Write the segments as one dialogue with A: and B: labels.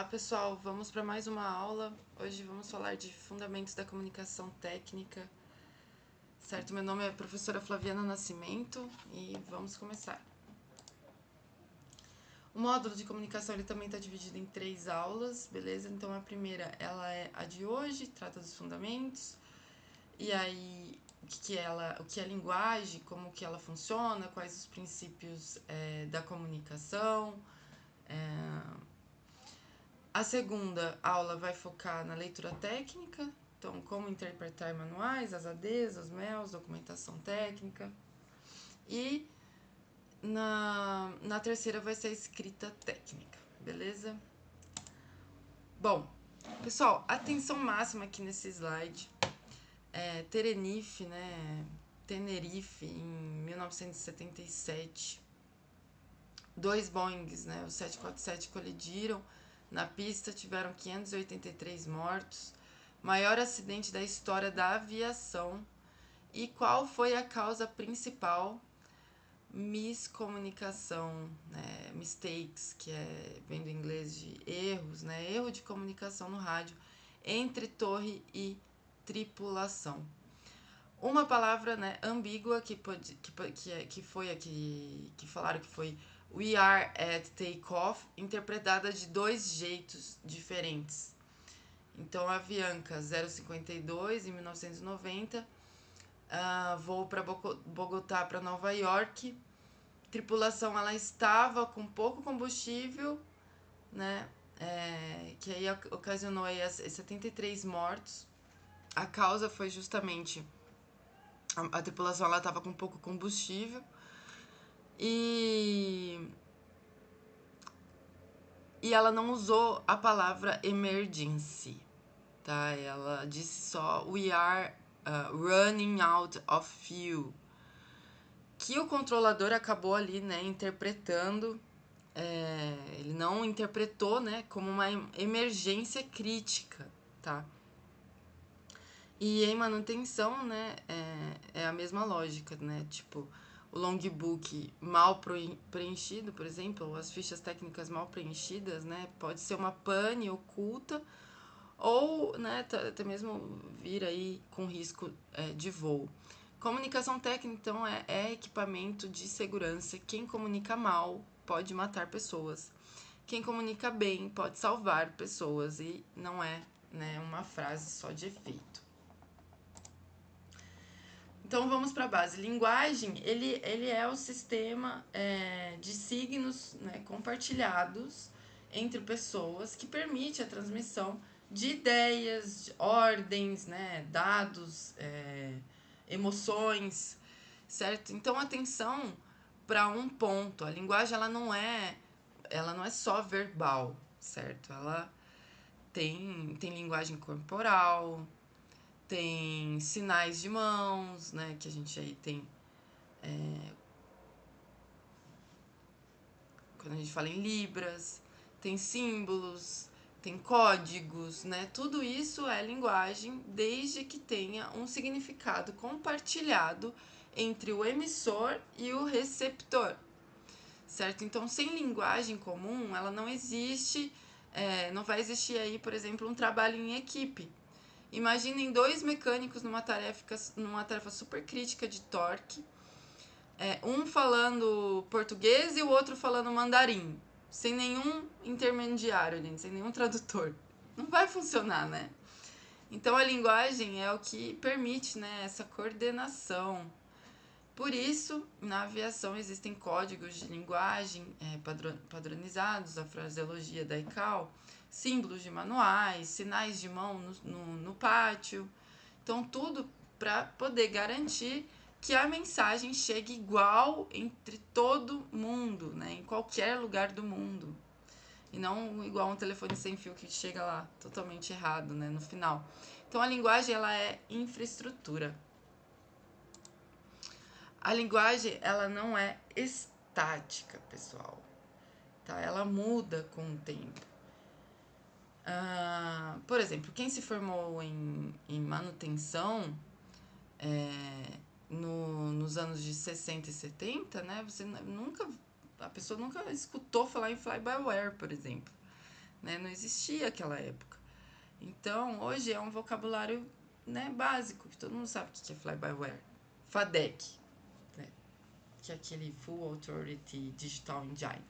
A: Olá pessoal, vamos para mais uma aula. Hoje vamos falar de fundamentos da comunicação técnica. Certo? Meu nome é professora Flaviana Nascimento e vamos começar. O módulo de comunicação ele também está dividido em 3 aulas, beleza? Então a primeira ela é a de hoje, trata dos fundamentos. E aí o que é linguagem, como que ela funciona, quais os princípios da comunicação. A segunda aula vai focar na leitura técnica, então como interpretar manuais, as ADs, os MELs, documentação técnica. E na terceira vai ser a escrita técnica, beleza? Bom, pessoal, atenção máxima aqui nesse slide. Tenerife, em 1977, 2 Boeings, né, os 747 colidiram na pista, tiveram 583 mortos, maior acidente da história da aviação. E qual foi a causa principal? Miscomunicação, né, mistakes, que vem do inglês de erros, né, erro de comunicação no rádio entre torre e tripulação. Uma palavra, né, ambígua que falaram que foi "We are at takeoff", interpretada de 2 jeitos diferentes. Então a Avianca 052 em 1990, voo para Bogotá para Nova York. Tripulação ela estava com pouco combustível, né? Que aí ocasionou aí 73 mortos. A causa foi justamente a tripulação ela estava com pouco combustível e ela não usou a palavra emergency, tá? Ela disse só "We are running out of fuel", que o controlador acabou ali, né, interpretando. Ele não interpretou, né, como uma emergência crítica, tá? E em manutenção, né, é a mesma lógica, né? Tipo, o logbook mal preenchido, por exemplo, ou as fichas técnicas mal preenchidas, né? Pode ser uma pane oculta ou, né, até mesmo vir aí com risco de voo. Comunicação técnica, então, é equipamento de segurança. Quem comunica mal pode matar pessoas. Quem comunica bem pode salvar pessoas e não é, né, uma frase só de efeito. Então vamos para a base. Linguagem, ele é o sistema de signos, né, compartilhados entre pessoas que permite a transmissão de ideias, de ordens, né, dados, emoções, certo? Então atenção para um ponto. A linguagem ela não é só verbal, certo? Ela tem linguagem corporal, tem sinais de mãos, né, que a gente aí tem quando a gente fala em libras, tem símbolos, tem códigos, né? Tudo isso é linguagem desde que tenha um significado compartilhado entre o emissor e o receptor, certo? Então, sem linguagem comum, ela não existe, não vai existir aí, por exemplo, um trabalho em equipe. Imaginem 2 mecânicos numa tarefa super crítica de torque, um falando português e o outro falando mandarim, sem nenhum intermediário, gente, sem nenhum tradutor. Não vai funcionar, né? Então a linguagem é o que permite, né, essa coordenação. Por isso, na aviação existem códigos de linguagem padronizados, a fraseologia da ICAO, símbolos de manuais, sinais de mão no pátio. Então, tudo para poder garantir que a mensagem chegue igual entre todo mundo, né, em qualquer lugar do mundo. E não igual um telefone sem fio que chega lá totalmente errado, né, no final. Então, a linguagem ela é infraestrutura. A linguagem, ela não é estática, pessoal, tá? Ela muda com o tempo. Por exemplo, quem se formou em manutenção nos anos de 60 e 70, né? A pessoa nunca escutou falar em fly-by-wire, por exemplo, né? Não existia aquela época. Então, hoje é um vocabulário, né, básico, que todo mundo sabe o que é fly-by-wire. FADEC, né? Que é aquele Full Authority Digital Engine.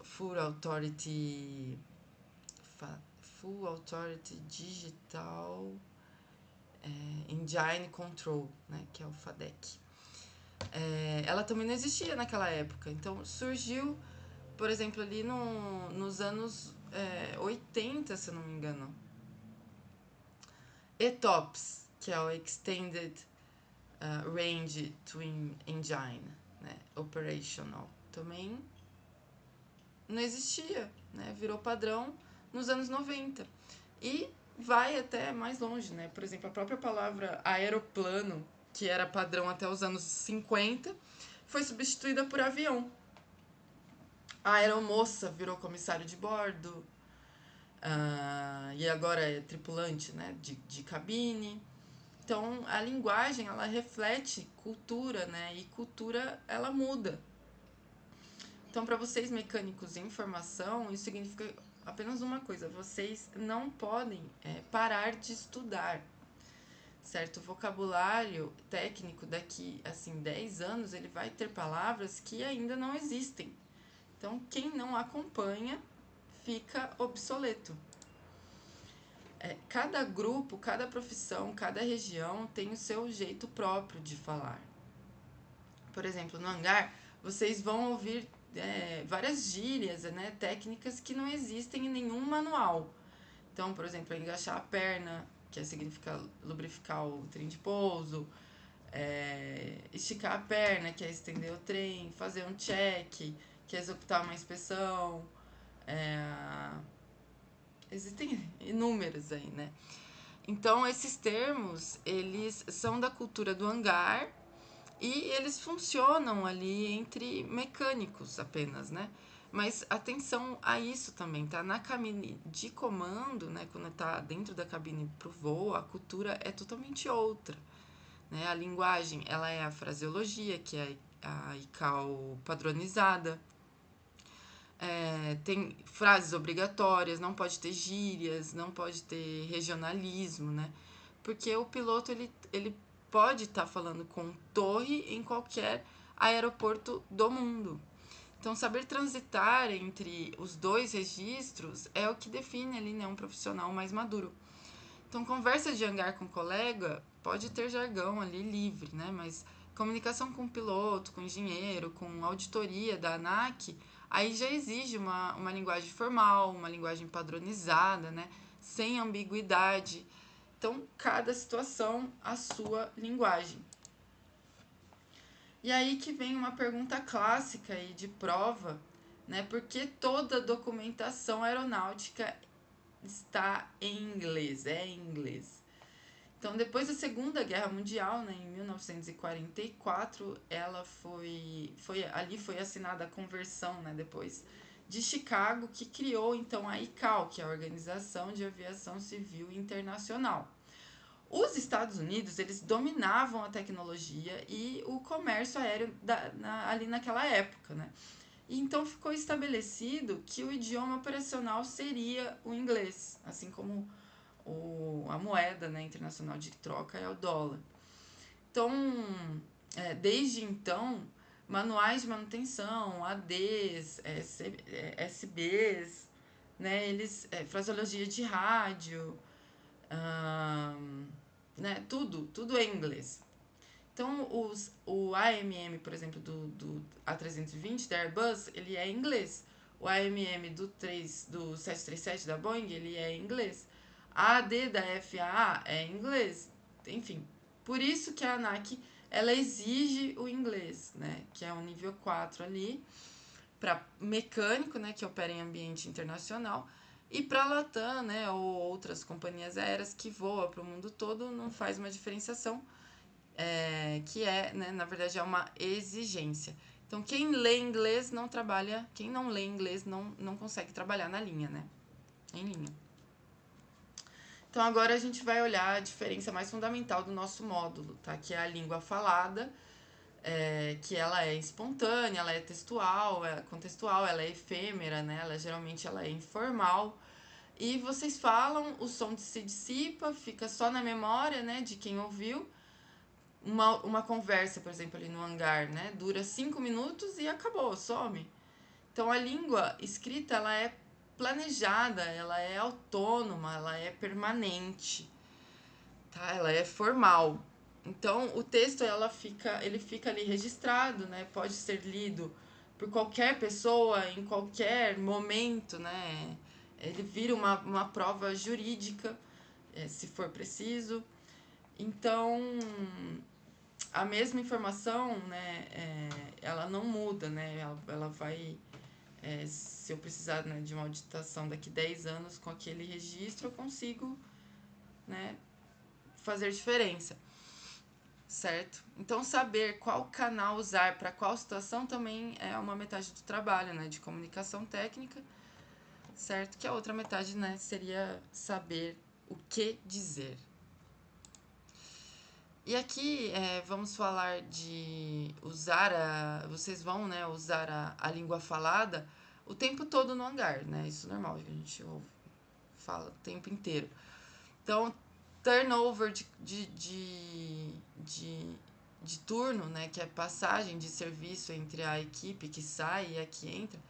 A: Full Authority... Full Authority Digital Engine Control, né? Que é o FADEC. Ela também não existia naquela época. Então, surgiu, por exemplo, ali nos anos 80, se eu não me engano. ETOPS, que é o Extended Range Twin Engine, né? Operational. Também não existia, né? Virou padrão nos anos 90. E vai até mais longe, né? Por exemplo, a própria palavra aeroplano, que era padrão até os anos 50, foi substituída por avião. A aeromoça virou comissário de bordo, e agora é tripulante, né, de cabine. Então, a linguagem, ela reflete cultura, né, e cultura, ela muda. Então, para vocês mecânicos em formação, isso significa apenas uma coisa: vocês não podem parar de estudar, certo? O vocabulário técnico daqui, assim, 10 anos, ele vai ter palavras que ainda não existem. Então, quem não acompanha fica obsoleto. Cada grupo, cada profissão, cada região tem o seu jeito próprio de falar. Por exemplo, no hangar, vocês vão ouvir várias gírias, né, técnicas que não existem em nenhum manual. Então, por exemplo, engaixar a perna, que significa lubrificar o trem de pouso, esticar a perna, que é estender o trem, fazer um check, que é executar uma inspeção. Existem inúmeros aí, né? Então, esses termos, eles são da cultura do hangar e eles funcionam ali entre mecânicos apenas, né? Mas atenção a isso também, tá? Na cabine de comando, né? Quando tá dentro da cabine pro voo, a cultura é totalmente outra, né? A linguagem, ela é a fraseologia, que é a ICAO padronizada. Tem frases obrigatórias, não pode ter gírias, não pode ter regionalismo, né? Porque o piloto, ele pode estar falando com torre em qualquer aeroporto do mundo. Então, saber transitar entre os dois registros é o que define ali, né, um profissional mais maduro. Então, conversa de hangar com colega pode ter jargão ali livre, né? Mas comunicação com piloto, com engenheiro, com auditoria da ANAC, aí já exige uma linguagem formal, uma linguagem padronizada, né? Sem ambiguidade. Então, cada situação, a sua linguagem. E aí que vem uma pergunta clássica aí de prova, né? Por que toda documentação aeronáutica está em inglês, em inglês? Então, depois da Segunda Guerra Mundial, né, em 1944, ali foi assinada a conversão, né, depois de Chicago, que criou então a ICAO, que é a Organização de Aviação Civil Internacional. Os Estados Unidos, eles dominavam a tecnologia e o comércio aéreo ali naquela época, né? E então ficou estabelecido que o idioma operacional seria o inglês, assim como a moeda, né, internacional de troca é o dólar. Então, desde então, manuais de manutenção, ADs, SBs, né, fraseologia de rádio, né, tudo é inglês. Então, o AMM, por exemplo, do A320 da Airbus, ele é inglês. O AMM do 737 da Boeing, ele é inglês. A AD da FAA é inglês. Enfim, por isso que a ANAC, ela exige o inglês, né? Que é o nível 4 ali, para mecânico, né? Que opera em ambiente internacional. E para a Latam, né? Ou outras companhias aéreas que voam para o mundo todo, não faz uma diferenciação. Que né, na verdade, é uma exigência. Então, quem lê inglês não trabalha, quem não lê inglês não consegue trabalhar na linha, né? Em linha. Então, agora a gente vai olhar a diferença mais fundamental do nosso módulo, tá? Que é a língua falada, que ela é espontânea, ela é textual, contextual, ela é efêmera, né? Geralmente ela é informal. E vocês falam, o som se dissipa, fica só na memória, né, de quem ouviu. Uma conversa, por exemplo, ali no hangar, né, dura 5 minutos e acabou, some. Então a língua escrita, ela é planejada, ela é autônoma, ela é permanente, tá? Ela é formal. Então o texto ele fica ali registrado, né? Pode ser lido por qualquer pessoa em qualquer momento, né? Ele vira uma prova jurídica, se for preciso. Então a mesma informação, né? Ela não muda, né? Ela vai se eu precisar, né, de uma auditação daqui 10 anos com aquele registro, eu consigo, né, fazer diferença, certo? Então, saber qual canal usar para qual situação também é uma metade do trabalho, né, de comunicação técnica, certo? Que a outra metade, né, seria saber o que dizer. E aqui vamos falar de usar vocês vão, né, usar a língua falada o tempo todo no hangar, né? Isso é normal, a gente fala o tempo inteiro. Então, turnover de turno, né, que é passagem de serviço entre a equipe que sai e a que entra,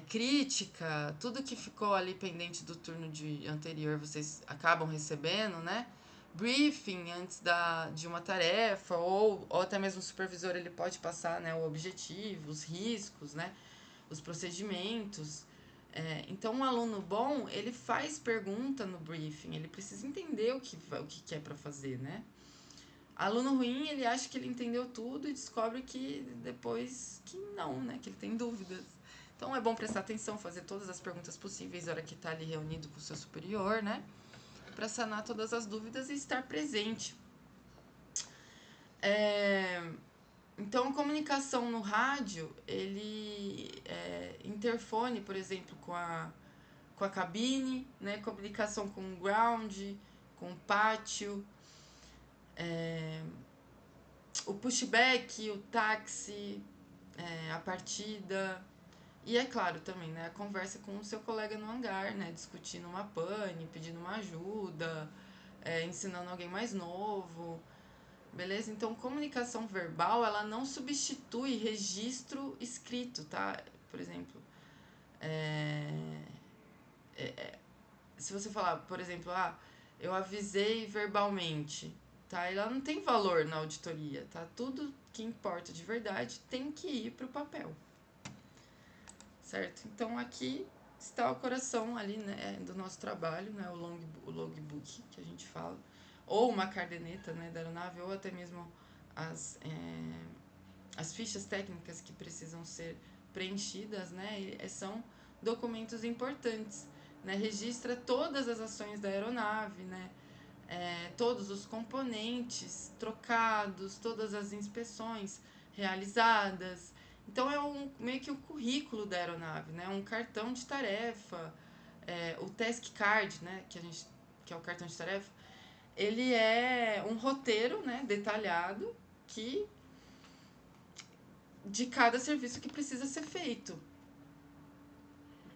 A: crítica, tudo que ficou ali pendente do turno anterior vocês acabam recebendo, né? Briefing antes de uma tarefa, ou até mesmo o supervisor ele pode passar, né, o objetivo, os riscos, né, os procedimentos. Então, um aluno bom, ele faz pergunta no briefing, ele precisa entender o que é para fazer, né? Aluno ruim, ele acha que ele entendeu tudo e descobre que depois que não, né? Que ele tem dúvidas. Então, é bom prestar atenção, fazer todas as perguntas possíveis na hora que está ali reunido com o seu superior, né? Para sanar todas as dúvidas e estar presente. Então, comunicação no rádio, ele interfone, por exemplo, com a cabine, né? Comunicação com o ground, com o pátio, o pushback, o táxi, a partida. E é claro também, né? A conversa com o seu colega no hangar, né? Discutindo uma pane, pedindo uma ajuda, ensinando alguém mais novo. Beleza? Então, comunicação verbal, ela não substitui registro escrito, tá? Por exemplo, se você falar, por exemplo, eu avisei verbalmente, tá? Ela não tem valor na auditoria, tá? Tudo que importa de verdade tem que ir pro papel, certo? Então, aqui está o coração ali, né, do nosso trabalho, né? O logbook que a gente fala, ou uma caderneta, né, da aeronave, ou até mesmo as fichas técnicas que precisam ser preenchidas, né, são documentos importantes, né, registra todas as ações da aeronave, né, todos os componentes trocados, todas as inspeções realizadas. Então é meio que o currículo da aeronave, né, um cartão de tarefa, o task card, né, que é o cartão de tarefa, ele é um roteiro, né, detalhado que de cada serviço que precisa ser feito.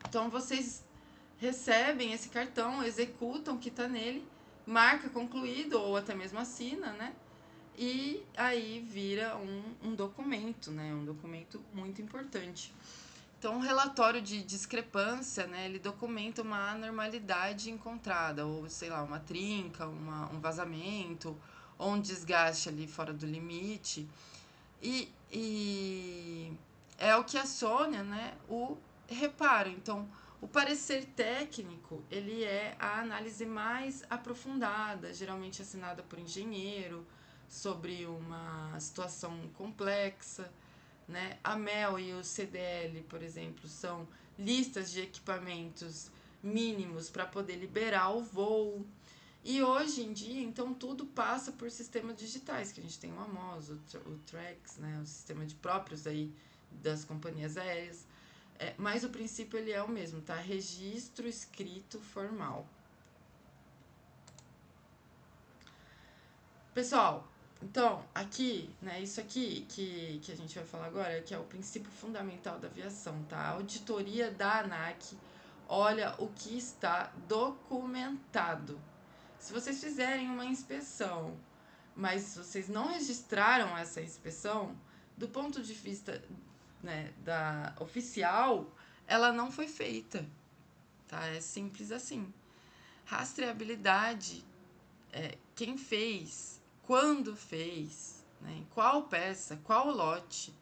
A: Então vocês recebem esse cartão, executam o que está nele, marca concluído ou até mesmo assina, né? E aí vira um documento, né? Um documento muito importante. Então, um relatório de discrepância, né? Ele documenta uma anormalidade encontrada, ou sei lá, uma trinca, um vazamento, ou um desgaste ali fora do limite. E é o que aciona, né, o reparo. Então, o parecer técnico, ele é a análise mais aprofundada, geralmente assinada por engenheiro, sobre uma situação complexa, né? A MEL e o CDL, por exemplo, são listas de equipamentos mínimos para poder liberar o voo. E hoje em dia, então, tudo passa por sistemas digitais, que a gente tem o AMOS, o TRAX, né, o sistema de próprios aí das companhias aéreas. Mas o princípio ele é o mesmo, tá? Registro escrito formal. Pessoal, Então, aqui, né, isso aqui que a gente vai falar agora, que é o princípio fundamental da aviação, tá? A auditoria da ANAC olha o que está documentado. Se vocês fizerem uma inspeção, mas vocês não registraram essa inspeção, do ponto de vista, né, da oficial, ela não foi feita, tá? É simples assim. Rastreabilidade, quem fez, quando fez, né, qual peça, qual lote,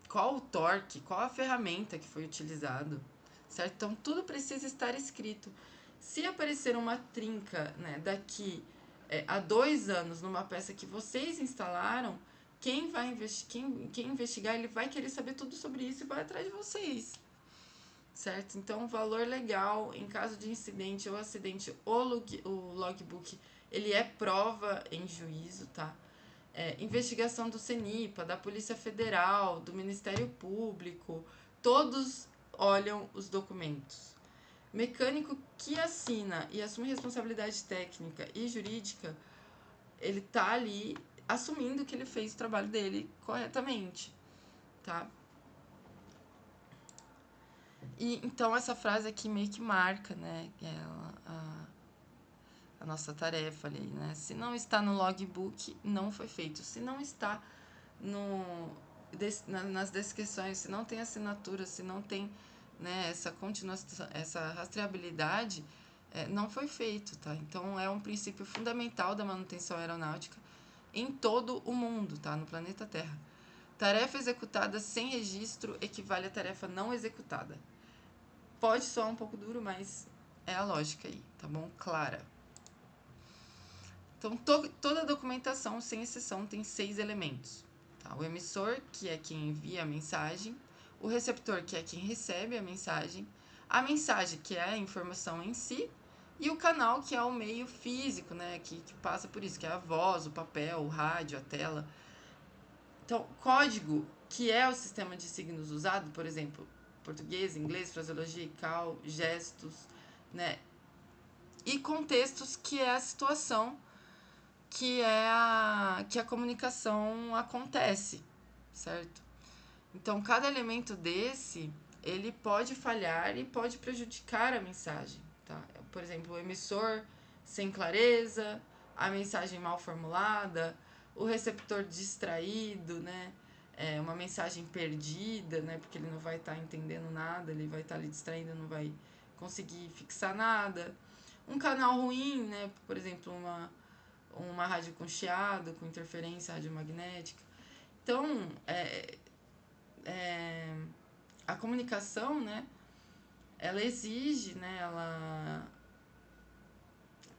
A: qual o torque, qual a ferramenta que foi utilizado, certo? Então tudo precisa estar escrito. Se aparecer uma trinca, né, daqui a 2 anos numa peça que vocês instalaram, quem investigar, ele vai querer saber tudo sobre isso e vai atrás de vocês, certo? Então, o valor legal em caso de incidente ou acidente, o logbook, ele é prova em juízo, tá? Investigação do CENIPA, da Polícia Federal, do Ministério Público, todos olham os documentos. Mecânico que assina e assume responsabilidade técnica e jurídica, ele tá ali assumindo que ele fez o trabalho dele corretamente, tá? E então essa frase aqui meio que marca, né, a nossa tarefa ali, né? Se não está no logbook, não foi feito. Se não está no, nas descrições, se não tem assinatura, se não tem, né, essa continuação, essa rastreabilidade, não foi feito, tá? Então é um princípio fundamental da manutenção aeronáutica em todo o mundo, tá? No planeta Terra. Tarefa executada sem registro equivale a tarefa não executada. Pode soar um pouco duro, mas é a lógica aí, tá bom? Clara. Então, toda a documentação, sem exceção, tem 6 elementos. Tá? O emissor, que é quem envia a mensagem, o receptor, que é quem recebe a mensagem, que é a informação em si, e o canal, que é o meio físico, né, que passa por isso, que é a voz, o papel, o rádio, a tela. Então, código, que é o sistema de signos usado, por exemplo, português, inglês, fraseologia e cal, gestos, né, e contextos, que é a situação que a comunicação acontece, certo? Então, cada elemento desse, ele pode falhar e pode prejudicar a mensagem, tá? Por exemplo, o emissor sem clareza, a mensagem mal formulada, o receptor distraído, né? Uma mensagem perdida, né? Porque ele não vai estar entendendo nada, ele vai estar ali distraído, não vai conseguir fixar nada. Um canal ruim, né? Por exemplo, uma rádio com chiado, com interferência radiomagnética. Então, a comunicação, né, ela exige, né, ela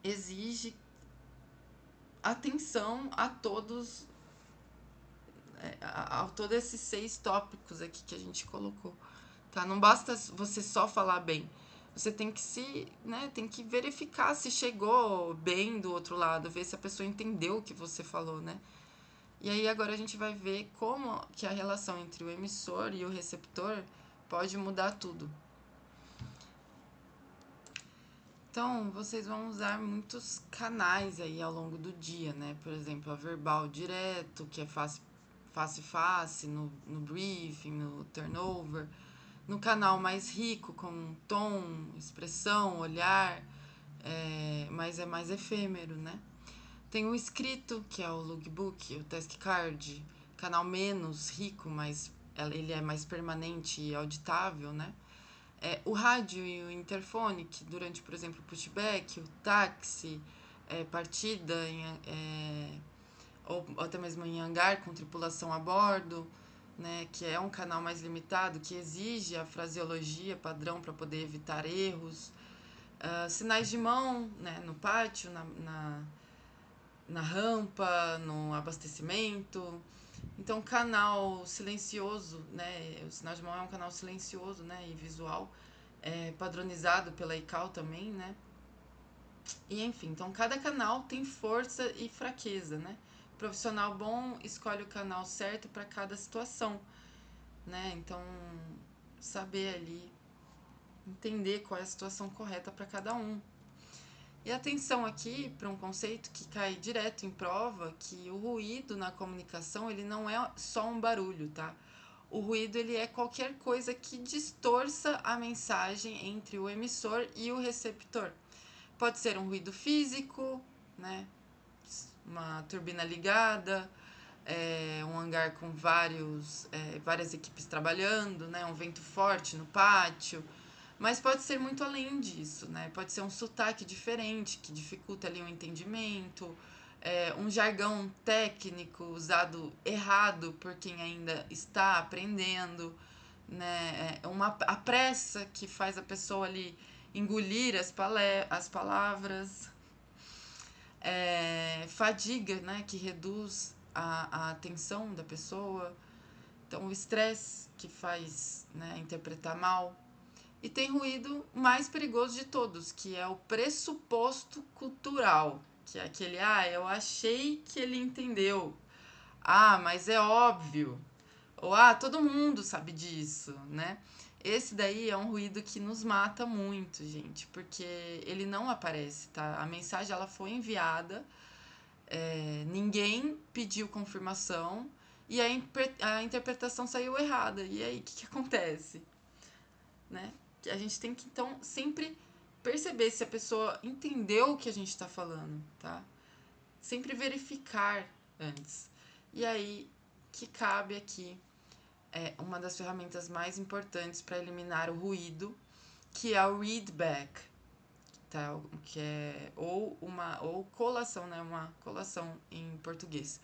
A: exige atenção a todos, a todos esses 6 tópicos aqui que a gente colocou, tá? Não basta você só falar bem, você tem que tem que verificar se chegou bem do outro lado, ver se a pessoa entendeu o que você falou, né? E aí agora a gente vai ver como que a relação entre o emissor e o receptor pode mudar tudo. Então, vocês vão usar muitos canais aí ao longo do dia, né? Por exemplo, a verbal direto, que é face, no briefing, no turnover. No canal mais rico, com tom, expressão, olhar, mas é mais efêmero, né? Tem o escrito, que é o logbook, o task card, canal menos rico, mas ele é mais permanente e auditável, né? O rádio e o interfone, que durante, por exemplo, o pushback, o táxi, partida, ou até mesmo em hangar com tripulação a bordo, né, que é um canal mais limitado, que exige a fraseologia padrão para poder evitar erros. Sinais de mão, né, no pátio, na rampa, no abastecimento. Então, canal silencioso, né? O sinal de mão é um canal silencioso, né? E visual, padronizado pela ICAO também, né? E enfim, então cada canal tem força e fraqueza, né? O profissional bom escolhe o canal certo para cada situação, né? Então, saber ali, entender qual é a situação correta para cada um. E atenção aqui para um conceito que cai direto em prova, que o ruído na comunicação ele não é só um barulho, tá? O ruído ele é qualquer coisa que distorça a mensagem entre o emissor e o receptor. Pode ser um ruído físico, né? Uma turbina ligada, um hangar com várias equipes trabalhando, né? Um vento forte no pátio. Mas pode ser muito além disso, né? Pode ser um sotaque diferente que dificulta ali o entendimento, um jargão técnico usado errado por quem ainda está aprendendo, né? A pressa que faz a pessoa ali engolir as palavras, fadiga, né? Que reduz a atenção da pessoa, então o estresse que faz, né, interpretar mal. E tem ruído mais perigoso de todos, que é o pressuposto cultural, que é aquele, eu achei que ele entendeu. Mas é óbvio. Ou, todo mundo sabe disso, né? Esse daí é um ruído que nos mata muito, gente, porque ele não aparece, tá? A mensagem ela foi enviada, ninguém pediu confirmação e a interpretação saiu errada. E aí, o que acontece? Né? A gente tem que, então, sempre perceber se a pessoa entendeu o que a gente está falando, tá? Sempre verificar antes. E aí, que cabe aqui uma das ferramentas mais importantes para eliminar o ruído, que é o readback, tá? Que é ou colação, né? Uma colação em português,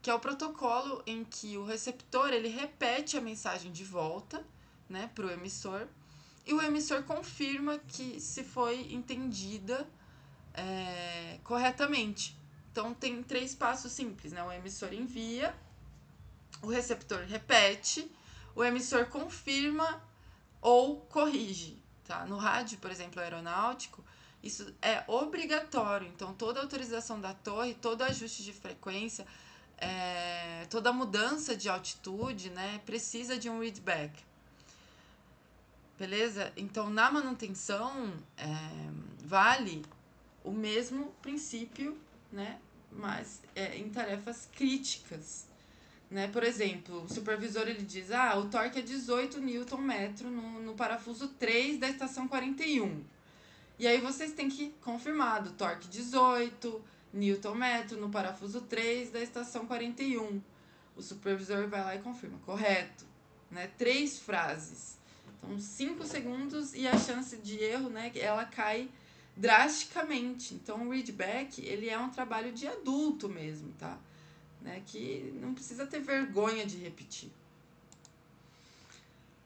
A: que é o protocolo em que o receptor ele repete a mensagem de volta, né, para o emissor, e o emissor confirma que se foi entendida corretamente. Então tem 3 passos simples, né? O emissor envia, o receptor repete, o emissor confirma ou corrige, tá? No rádio, por exemplo, aeronáutico, isso é obrigatório. Então toda autorização da torre, todo ajuste de frequência, toda mudança de altitude, né, precisa de um readback. Beleza? Então, na manutenção, vale o mesmo princípio, né? Mas em tarefas críticas. Né? Por exemplo, o supervisor ele diz: o torque é 18 Nm no parafuso 3 da estação 41. E aí vocês têm que confirmar do torque 18 Nm no parafuso 3 da estação 41. O supervisor vai lá e confirma, correto. Né? 3 frases. Então, 5 segundos e a chance de erro, né, ela cai drasticamente. Então, o readback, ele é um trabalho de adulto mesmo, tá? Né, que não precisa ter vergonha de repetir.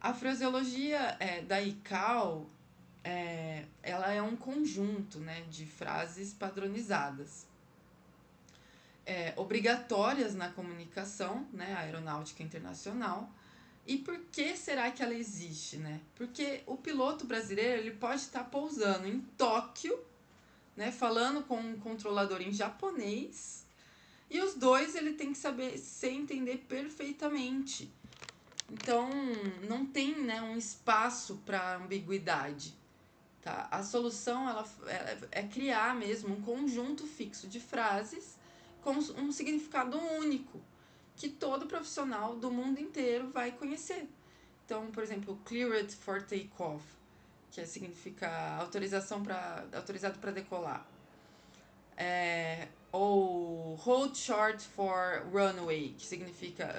A: A fraseologia da ICAO, ela é um conjunto, né, de frases padronizadas, obrigatórias na comunicação, né, aeronáutica internacional. E por que será que ela existe, né? Porque o piloto brasileiro ele pode estar pousando em Tóquio, né, falando com um controlador em japonês, e os dois ele tem que saber se entender perfeitamente. Então não tem, né, um espaço para ambiguidade. Tá? A solução ela é criar mesmo um conjunto fixo de frases com um significado único que todo profissional do mundo inteiro vai conhecer. Então, por exemplo, cleared for takeoff, que significa autorizado para decolar. Ou hold short for runway, que significa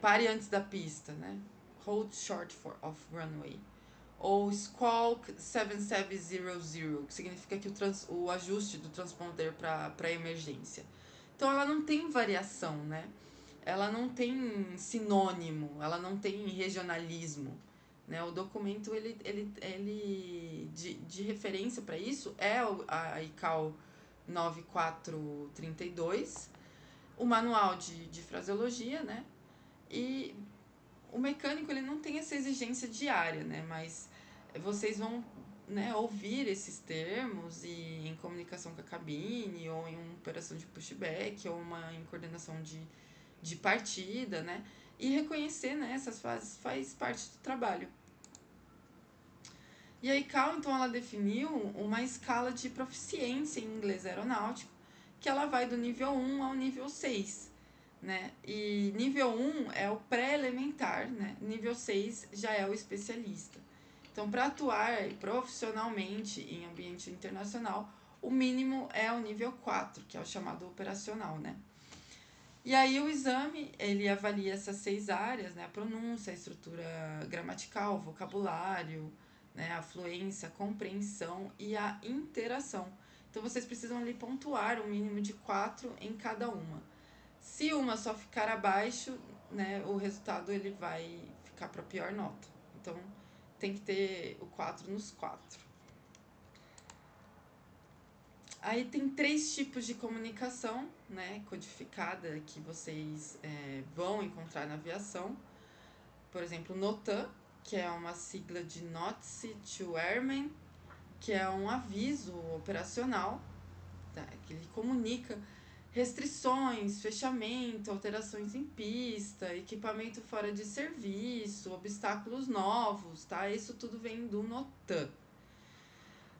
A: pare antes da pista, né? Hold short of runway. Ou Squawk 7700, que significa que o ajuste do transponder para emergência. Então ela não tem variação, né? Ela não tem sinônimo, ela não tem regionalismo. Né? O documento de referência para isso é a ICAO 9432, o manual de fraseologia, né? E o mecânico ele não tem essa exigência diária, né? Mas vocês vão, né, ouvir esses termos e em comunicação com a cabine, ou em uma operação de pushback, ou em coordenação de partida, né? E reconhecer, né, essas fases faz parte do trabalho. E a ICAO, então, ela definiu uma escala de proficiência em inglês aeronáutico, que ela vai do nível 1 ao nível 6, né? E nível 1 é o pré-elementar, né? Nível 6 já é o especialista. Então, para atuar profissionalmente em ambiente internacional, o mínimo é o nível 4, que é o chamado operacional, né? E aí o exame, ele avalia essas 6 áreas, né? A pronúncia, a estrutura gramatical, vocabulário, né? A fluência, a compreensão e a interação. Então vocês precisam ali pontuar um mínimo de 4 em cada uma. Se uma só ficar abaixo, né, o resultado ele vai ficar para pior nota. Então tem que ter o 4 nos 4. Aí tem 3 tipos de comunicação, né, codificada que vocês vão encontrar na aviação. Por exemplo, NOTAM, que é uma sigla de Notice to Airmen, que é um aviso operacional, tá, que ele comunica restrições, fechamento, alterações em pista, equipamento fora de serviço, obstáculos novos, tá? Isso tudo vem do NOTAM.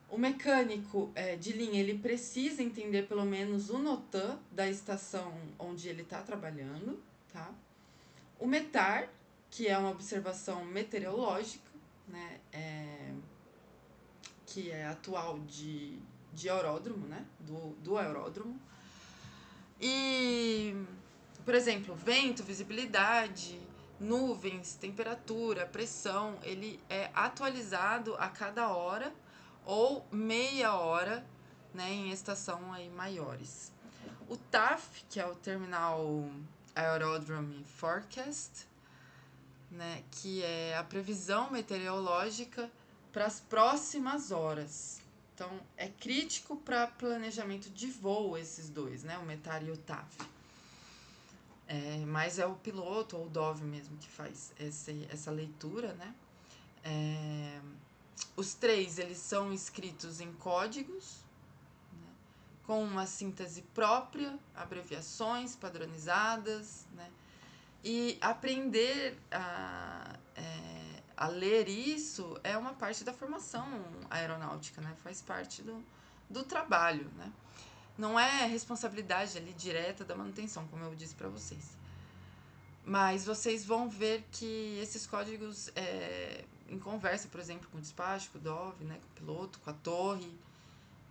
A: O mecânico de linha, ele precisa entender pelo menos o NOTAM da estação onde ele está trabalhando, tá? O METAR, que é uma observação meteorológica, né? Que é atual de aeródromo, né? Do aeródromo. E, por exemplo, vento, visibilidade, nuvens, temperatura, pressão, ele é atualizado a cada hora ou meia hora, né, em estação aí maiores. O TAF, que é o Terminal Aerodrome Forecast, né, que é a previsão meteorológica para as próximas horas. Então, é crítico para planejamento de voo esses dois, né, o METAR e o TAF. Mas é o piloto ou o DOV mesmo que faz essa leitura, né? Os 3, eles são escritos em códigos, né, com uma síntese própria, abreviações padronizadas, né? E aprender a ler isso é uma parte da formação aeronáutica, né? Faz parte do trabalho, né? Não é responsabilidade ali direta da manutenção, como eu disse para vocês. Mas vocês vão ver que esses códigos, em conversa, por exemplo, com o despacho, com o DOV, né, com o piloto, com a torre,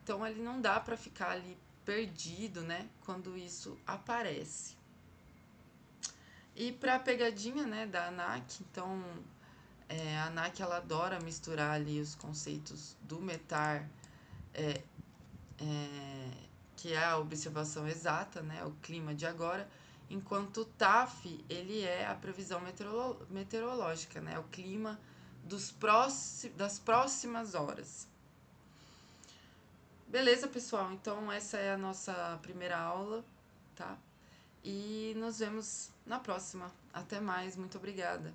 A: então ele não dá para ficar ali perdido, né, quando isso aparece. E para a pegadinha, né, da ANAC, então a ANAC ela adora misturar ali os conceitos do METAR, que é a observação exata, né, o clima de agora, enquanto o TAF ele é a previsão meteorológica, né, o clima das próximas horas. Beleza, pessoal? Então essa é a nossa primeira aula, tá? E nos vemos na próxima. Até mais, muito obrigada.